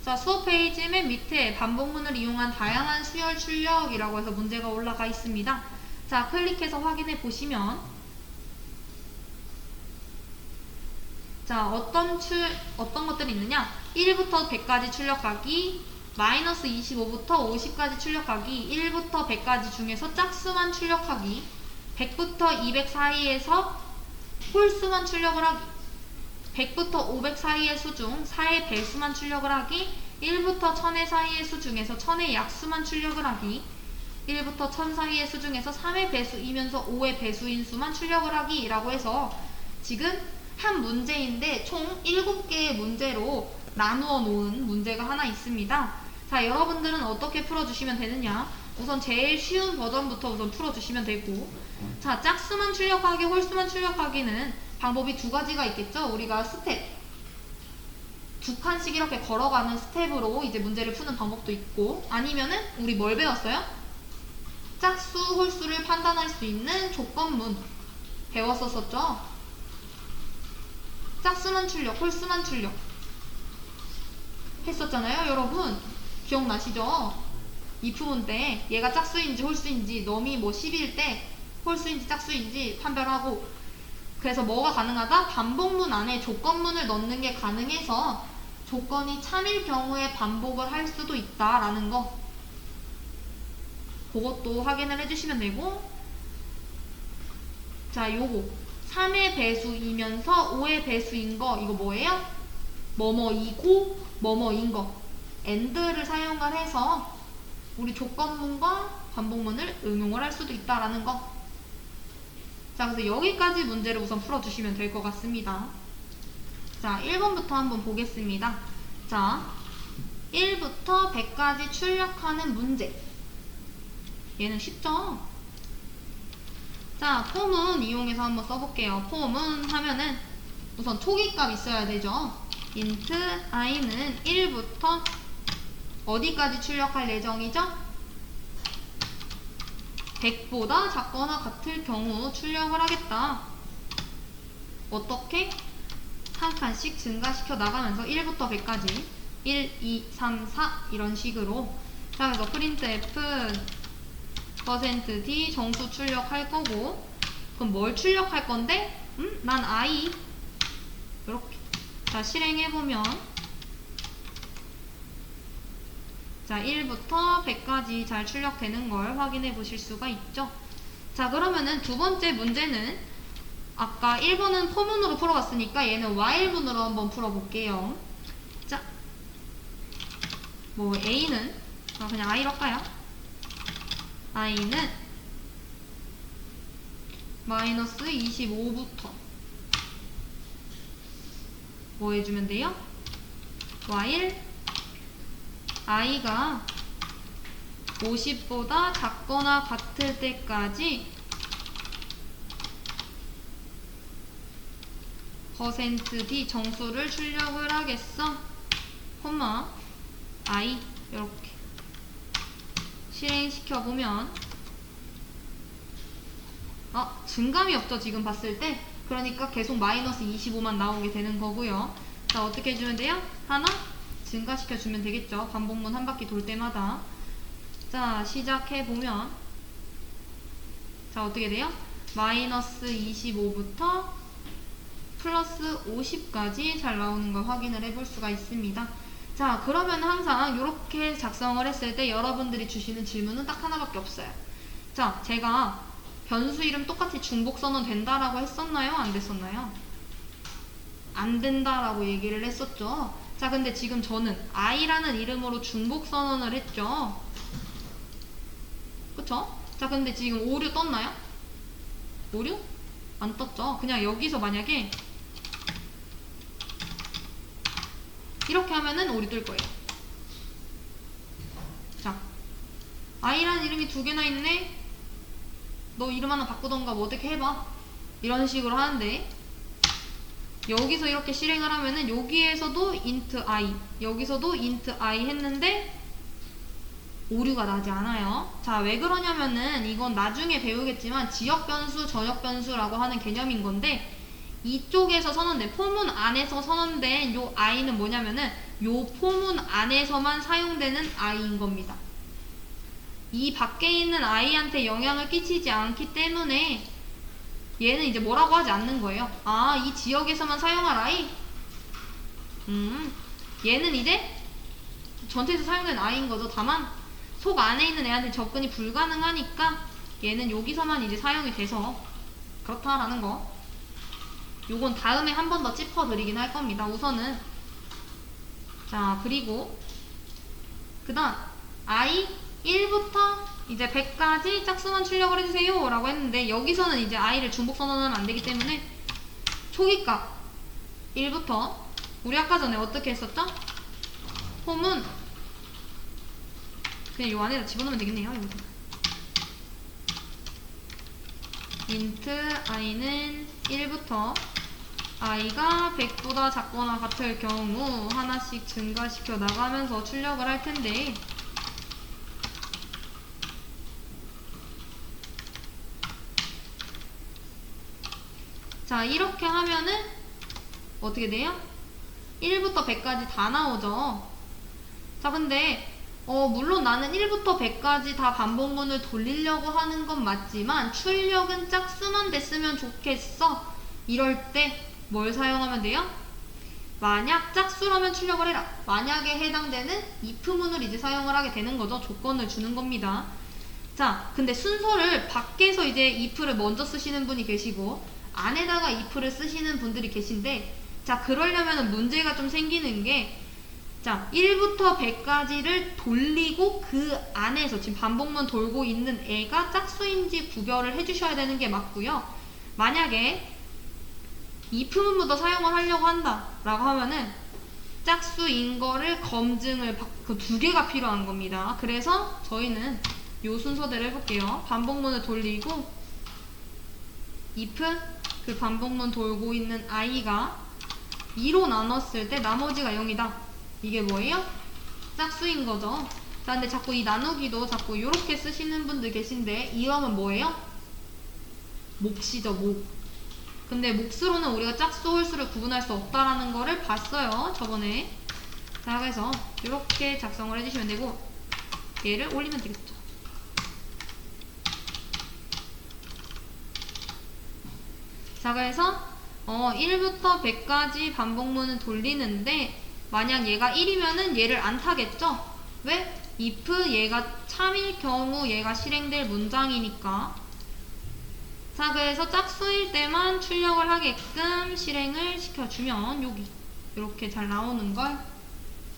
자, 수업 페이지 맨 밑에 반복문을 이용한 다양한 수열 출력이라고 해서 문제가 올라가 있습니다. 자, 클릭해서 확인해 보시면 자, 어떤 것들이 있느냐? 1부터 100까지 출력하기, 마이너스 25부터 50까지 출력하기, 1부터 100까지 중에서 짝수만 출력하기, 100부터 200 사이에서 홀수만 출력을 하기, 100부터 500 사이의 수 중 4의 배수만 출력을 하기, 1부터 1000의 사이의 수 중에서 1000의 약수만 출력을 하기, 1부터 1000 사이의 수 중에서 3의 배수이면서 5의 배수인 수만 출력을 하기 라고 해서 지금 한 문제인데 총 7개의 문제로 나누어 놓은 문제가 하나 있습니다. 자, 여러분들은 어떻게 풀어주시면 되느냐? 우선 제일 쉬운 버전부터 우선 풀어주시면 되고, 자, 짝수만 출력하기, 홀수만 출력하기는 방법이 두 가지가 있겠죠? 우리가 스텝 두 칸씩 이렇게 걸어가는 스텝으로 이제 문제를 푸는 방법도 있고, 아니면은 우리 뭘 배웠어요? 짝수, 홀수를 판단할 수 있는 조건문 배웠었죠? 짝수만 출력, 홀수만 출력 했었잖아요, 여러분. 기억나시죠? 이프문 때 얘가 짝수인지 홀수인지 넘이 뭐 10일 때 홀수인지 짝수인지 판별하고, 그래서 뭐가 가능하다? 반복문 안에 조건문을 넣는 게 가능해서 조건이 참일 경우에 반복을 할 수도 있다라는 거, 그것도 확인을 해주시면 되고, 자, 요거 3의 배수이면서 5의 배수인 거, 이거 뭐예요? 뭐뭐이고 뭐뭐인 거, AND를 사용을 해서 우리 조건문과 반복문을 응용을 할 수도 있다라는 거. 자, 그래서 여기까지 문제를 우선 풀어주시면 될 것 같습니다. 자, 1번부터 한번 보겠습니다. 자, 1부터 100까지 출력하는 문제. 얘는 쉽죠? 자, 폼은 이용해서 한번 써볼게요. 폼은 하면은 우선 초기값 있어야 되죠. int i는 1부터 어디까지 출력할 예정이죠? 100보다 작거나 같을 경우 출력을 하겠다. 어떻게? 한 칸씩 증가시켜 나가면서 1부터 100까지 1, 2, 3, 4 이런 식으로. 자, 그래서 printf %d 정수 출력할 거고, 그럼 뭘 출력할 건데? 난 i 이렇게. 자, 실행해보면 자, 1부터 100까지 잘 출력되는 걸 확인해 보실 수가 있죠. 자, 그러면은 두 번째 문제는 아까 1번은 포문으로 풀어봤으니까 얘는 while문으로 한번 풀어볼게요. 자, 뭐 a는 그냥 i로 할까요? i는 마이너스 25부터 뭐 해주면 돼요? while i가 50보다 작거나 같을 때까지 %d 정수를 출력을 하겠어. 콤마 i 이렇게 실행시켜보면 증감이 없죠, 지금 봤을 때. 그러니까 계속 마이너스 25만 나오게 되는 거고요. 자, 어떻게 해주면 돼요? 하나 증가시켜주면 되겠죠. 반복문 한 바퀴 돌 때마다. 자, 시작해보면 자, 어떻게 돼요? 마이너스 25부터 플러스 50까지 잘 나오는 걸 확인을 해볼 수가 있습니다. 자, 그러면 항상 이렇게 작성을 했을 때 여러분들이 주시는 질문은 딱 하나밖에 없어요. 자, 제가 변수 이름 똑같이 중복 선언 된다라고 했었나요? 안 됐었나요? 안 된다라고 얘기를 했었죠. 자, 근데 지금 저는 i라는 이름으로 중복 선언을 했죠. 그쵸? 자, 근데 지금 오류 떴나요? 오류? 안 떴죠. 그냥 여기서 만약에 이렇게 하면은 오류 뜰 거예요. 자, i라는 이름이 두 개나 있네? 너 이름 하나 바꾸던가 뭐 어떻게 해봐. 이런 식으로 하는데, 여기서 이렇게 실행을 하면은 여기에서도 int i, 여기서도 int i 했는데 오류가 나지 않아요. 자, 왜 그러냐면은 이건 나중에 배우겠지만 지역 변수, 전역 변수라고 하는 개념인 건데, 이쪽에서 선언된 포문 안에서 선언된 요 i는 뭐냐면은 요 포문 안에서만 사용되는 i인 겁니다. 이 밖에 있는 i한테 영향을 끼치지 않기 때문에 얘는 이제 뭐라고 하지 않는 거예요. 아, 이 지역에서만 사용할 i? 얘는 이제 전체에서 사용된 i인 거죠. 다만 속 안에 있는 애한테 접근이 불가능하니까 얘는 여기서만 이제 사용이 돼서 그렇다라는 거. 요건 다음에 한 번 더 짚어드리긴 할 겁니다. 우선은 자, 그리고 그 다음 i 1부터 이제 100까지 짝수만 출력을 해주세요 라고 했는데, 여기서는 이제 i를 중복 선언하면 안 되기 때문에 초기값 1부터 우리 아까 전에 어떻게 했었죠? 홈은 그냥 요 안에다 집어넣으면 되겠네요. 여기서 int i는 1부터 i가 100보다 작거나 같을 경우 하나씩 증가시켜 나가면서 출력을 할 텐데, 자, 이렇게 하면은 어떻게 돼요? 1부터 100까지 다 나오죠. 자, 근데 물론 나는 1부터 100까지 다 반복문을 돌리려고 하는 건 맞지만 출력은 짝수만 됐으면 좋겠어. 이럴 때 뭘 사용하면 돼요? 만약 짝수라면 출력을 해라. 만약에 해당되는 if문을 이제 사용을 하게 되는 거죠. 조건을 주는 겁니다. 자, 근데 순서를 밖에서 이제 if를 먼저 쓰시는 분이 계시고 안에다가 if를 쓰시는 분들이 계신데, 자, 그러려면 문제가 좀 생기는 게, 자, 1부터 100까지를 돌리고 그 안에서 지금 반복문 돌고 있는 애가 짝수인지 구별을 해주셔야 되는 게 맞고요. 만약에 if문부터 사용을 하려고 한다 라고 하면은 짝수인 거를 검증을 그 두 개가 필요한 겁니다. 그래서 저희는 요 순서대로 해볼게요. 반복문을 돌리고 if 그 반복문 돌고 있는 i가 2로 나눴을 때 나머지가 0이다. 이게 뭐예요? 짝수인 거죠. 자, 근데 자꾸 이 나누기도 자꾸 이렇게 쓰시는 분들 계신데, 이러면 뭐예요? 몫이죠, 몫. 근데 몫으로는 우리가 짝수, 홀수를 구분할 수 없다라는 거를 봤어요, 저번에. 자, 그래서 이렇게 작성을 해주시면 되고, 얘를 올리면 되겠죠. 자, 그래서 1부터 100까지 반복문을 돌리는데, 만약 얘가 1이면은 얘를 안 타겠죠? 왜? if 얘가 참일 경우 얘가 실행될 문장이니까. 자, 그래서 짝수일 때만 출력을 하게끔 실행을 시켜주면 여기 이렇게 잘 나오는 걸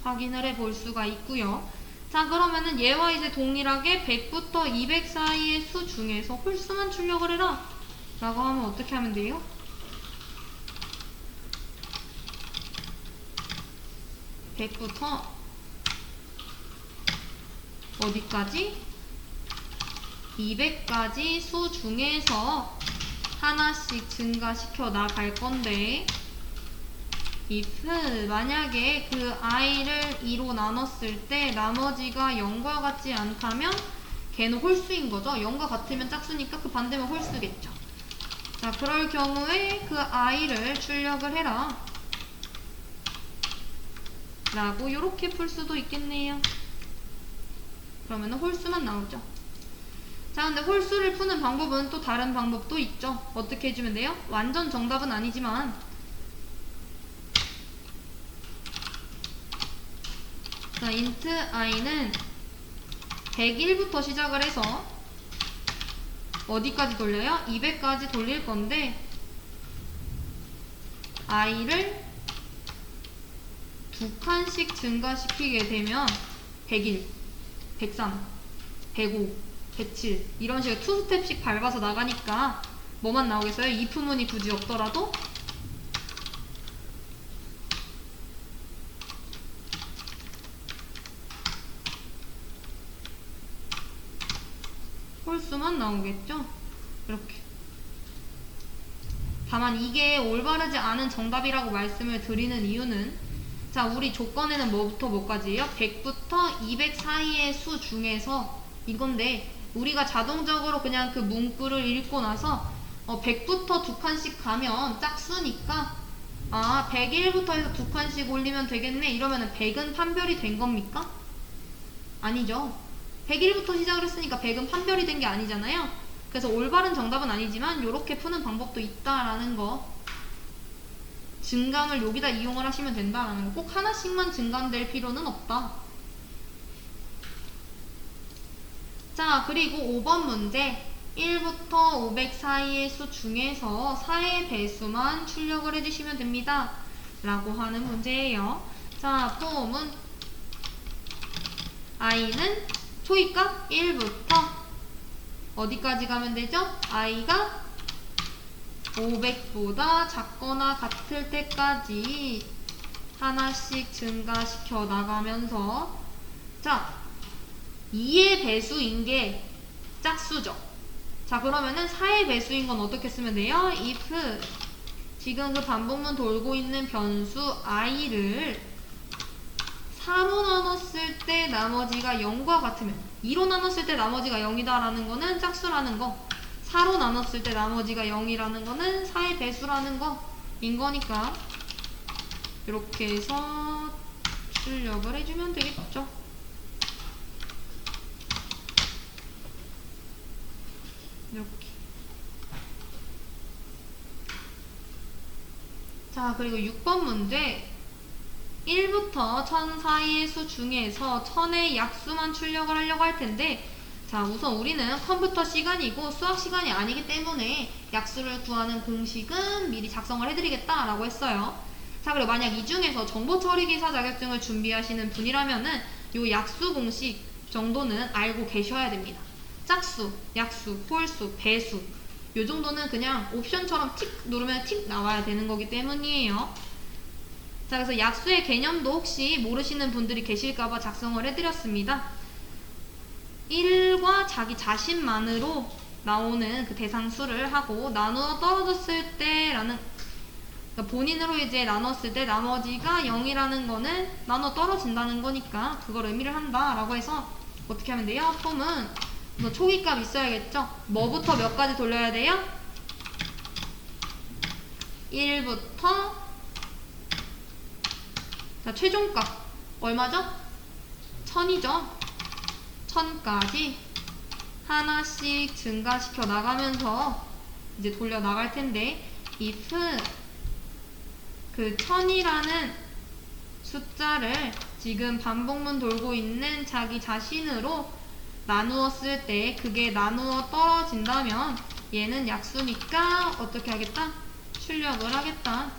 확인을 해 볼 수가 있고요. 자, 그러면은 얘와 이제 동일하게 100부터 200 사이의 수 중에서 홀수만 출력을 해라 라고 하면 어떻게 하면 돼요? (100부터) 어디까지? 200까지 수 중에서 하나씩 증가시켜 나갈 건데, if 만약에 그 i를 2로 나눴을 때 나머지가 0과 같지 않다면 걔는 홀수인 거죠. 0과 같으면 짝수니까 그 반대면 홀수겠죠. 자, 그럴 경우에 그 i를 출력을 해라 라고 요렇게 풀 수도 있겠네요. 그러면 홀수만 나오죠. 자, 근데 홀수를 푸는 방법은 또 다른 방법도 있죠. 어떻게 해주면 돼요? 완전 정답은 아니지만, 자, int i는 101부터 시작을 해서 어디까지 돌려요? 200까지 돌릴 건데, i를 2칸씩 증가시키게 되면 101, 103, 105, 107 이런 식으로 2스텝씩 밟아서 나가니까 뭐만 나오겠어요? if문이 굳이 없더라도 홀수만 나오겠죠? 이렇게. 다만 이게 올바르지 않은 정답이라고 말씀을 드리는 이유는, 자, 우리 조건에는 뭐부터 뭐까지예요? 100부터 200 사이의 수 중에서 이건데, 우리가 자동적으로 그냥 그 문구를 읽고 나서 100부터 2칸씩 가면 짝수니까 101부터 해서 2칸씩 올리면 되겠네. 이러면은 100은 판별이 된 겁니까? 아니죠. 101부터 시작을 했으니까 100은 판별이 된 게 아니잖아요. 그래서 올바른 정답은 아니지만 이렇게 푸는 방법도 있다라는 거. 증감을 여기다 이용을 하시면 된다라는 거. 꼭 하나씩만 증감될 필요는 없다. 자, 그리고 5번 문제. 1부터 500 사이의 수 중에서 4의 배수만 출력을 해주시면 됩니다. 라고 하는 문제예요. 자, 폼은 i는 초이값 1부터 어디까지 가면 되죠? i가 500보다 작거나 같을 때까지 하나씩 증가시켜 나가면서, 자, 2의 배수인 게 짝수죠. 자, 그러면은 4의 배수인 건 어떻게 쓰면 돼요? if 지금 그 반복문 돌고 있는 변수 i를 4로 나눴을 때 나머지가 0과 같으면, 2로 나눴을 때 나머지가 0이다 라는 거는 짝수라는 거, 4로 나눴을 때 나머지가 0이라는 거는 4의 배수라는 거인 거니까 이렇게 해서 출력을 해주면 되겠죠. 이렇게. 자, 그리고 6번 문제. 1부터 1000 사이의 수 중에서 1000의 약수만 출력을 하려고 할 텐데, 자, 우선 우리는 컴퓨터 시간이고 수학 시간이 아니기 때문에 약수를 구하는 공식은 미리 작성을 해드리겠다라고 했어요. 자, 그리고 만약 이 중에서 정보처리기사 자격증을 준비하시는 분이라면은 요 약수 공식 정도는 알고 계셔야 됩니다. 짝수, 약수, 홀수, 배수, 요 정도는 그냥 옵션처럼 틱 누르면 틱 나와야 되는 거기 때문이에요. 자, 그래서 약수의 개념도 혹시 모르시는 분들이 계실까봐 작성을 해드렸습니다. 1과 자기 자신만으로 나오는 그 대상수를 하고 나누어 떨어졌을 때라는, 그러니까 본인으로 이제 나눴을 때 나머지가 0이라는 거는 나눠 떨어진다는 거니까 그걸 의미를 한다라고 해서 어떻게 하면 돼요? 폼은 초기값 있어야겠죠? 뭐부터 몇 가지 돌려야 돼요? 1부터, 자, 최종값 얼마죠? 1000이죠? 1000까지 하나씩 증가시켜 나가면서 이제 돌려 나갈 텐데, if 그 1000이라는 숫자를 지금 반복문 돌고 있는 자기 자신으로 나누었을 때 그게 나누어 떨어진다면 얘는 약수니까 어떻게 하겠다? 출력을 하겠다.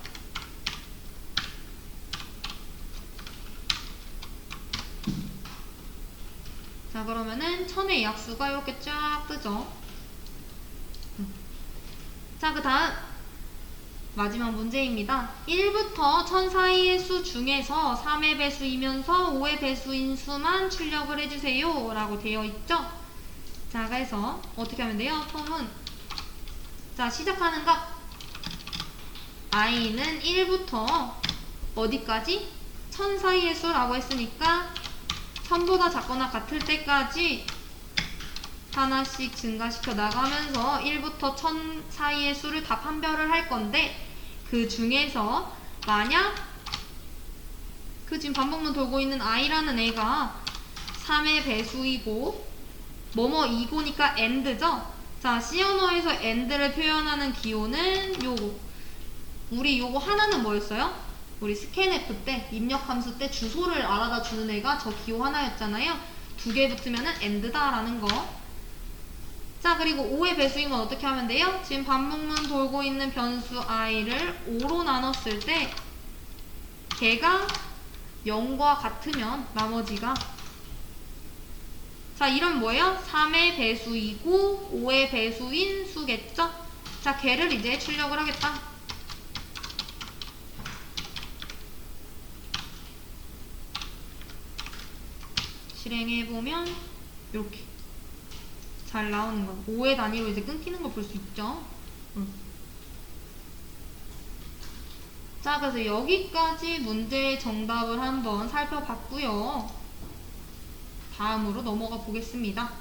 자, 그러면은 1000의 약수가 이렇게 쫙 뜨죠. 자, 그 다음 마지막 문제입니다. 1부터 1000 사이의 수 중에서 3의 배수이면서 5의 배수인 수만 출력을 해주세요 라고 되어 있죠. 자, 그래서 어떻게 하면 돼요? 폼은, 자, 시작하는 값 i는 1부터 어디까지? 1000 사이의 수라고 했으니까 1000보다 작거나 같을 때까지 하나씩 증가시켜 나가면서 1부터 1000 사이의 수를 다 판별을 할 건데, 그 중에서 만약 그 지금 반복문 돌고 있는 i라는 애가 3의 배수이고 뭐뭐이고니까 and죠. 자, C 언어에서 and를 표현하는 기호는 요거. 우리 요거 하나는 뭐였어요? 우리 스캔F 때, 입력 함수 때 주소를 알아다 주는 애가 저 기호 하나였잖아요. 두 개 붙으면은 and다 라는 거. 자, 그리고 5의 배수인 건 어떻게 하면 돼요? 지금 반복문 돌고 있는 변수 i를 5로 나눴을 때 걔가 0과 같으면 나머지가, 자, 이런 뭐예요? 3의 배수이고 5의 배수인 수겠죠? 자, 걔를 이제 출력을 하겠다. 실행해보면 이렇게 잘 나오는 거. 5의 단위로 이제 끊기는 걸 볼 수 있죠. 자, 그래서 여기까지 문제의 정답을 한번 살펴봤고요. 다음으로 넘어가 보겠습니다.